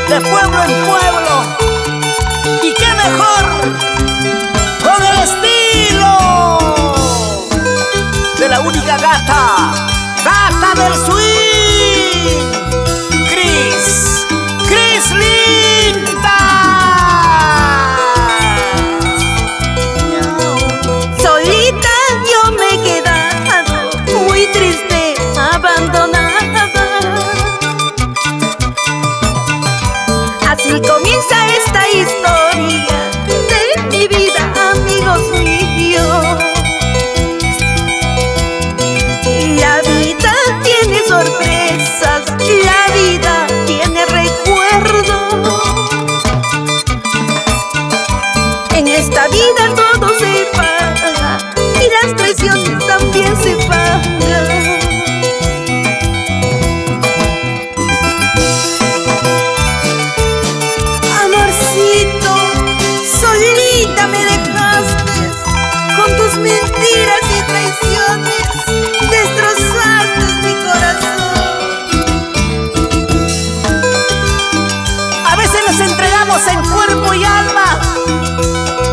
De pueblo en pueblo, y qué mejor con el estilo de la única gata, gata del swing, Cris Linda. Solita yo me he quedado, muy triste, abandonada. Así comienza esta historia de mi vida, amigos míos. La vida tiene sorpresas, la vida tiene recuerdos. En esta vida todo se paga y las traiciones también se pagan. Solita me dejaste, con tus mentiras y traiciones destrozaste mi corazón. A veces nos entregamos en cuerpo y alma,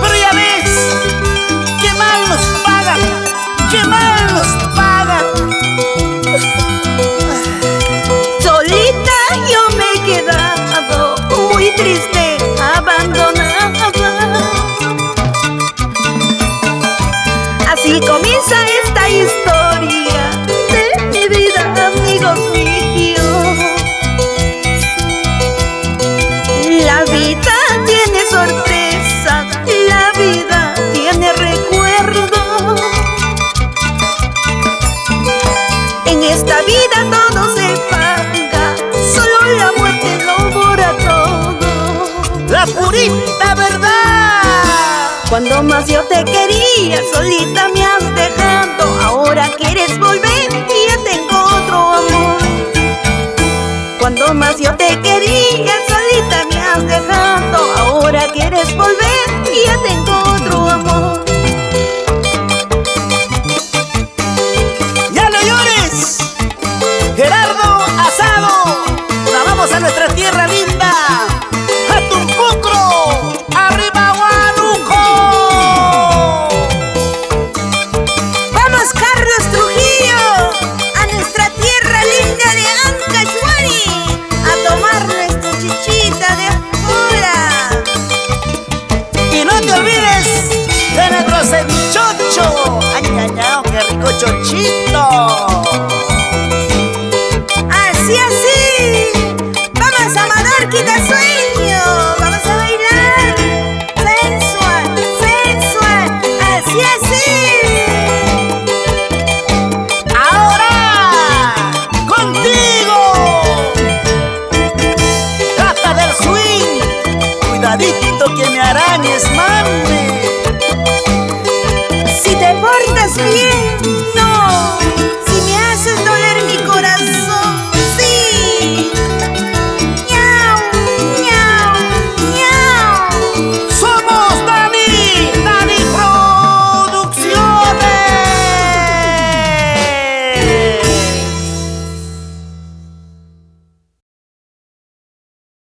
pero ya ves, qué mal nos pagan, qué mal nos pagan. Solita yo me he quedado, muy triste, abandonada. Así comienza esta historia de mi vida, amigos míos. La vida tiene sorpresas, la vida tiene recuerdos. En esta vida todo se paga, solo la muerte lo borra todo. La purita verdad. Cuando más yo te quería, solita me has dejado. Ahora quieres volver y ya tengo otro amor. Cuando más yo te quería, solita me has dejado. Ahora quieres volver y ya tengo otro amor. ¡Ya no llores! Gerardo Asado, nos vamos a nuestra tierra linda, a Tumpucro, arriba Huánuco. Vamos Carlos Trujillo, a nuestra tierra linda de Ancachuari, a tomar nuestra chichita de afuera. Y no te olvides de nuestro cevichocho. ¡Ay, ay, ay! ¡Qué rico chochito! Así, vamos a Menorquita sueño, vamos a bailar, sensual, sensual, así. Ahora, contigo, gata del swing, cuidadito que me arañes, mami. Si te portas bien,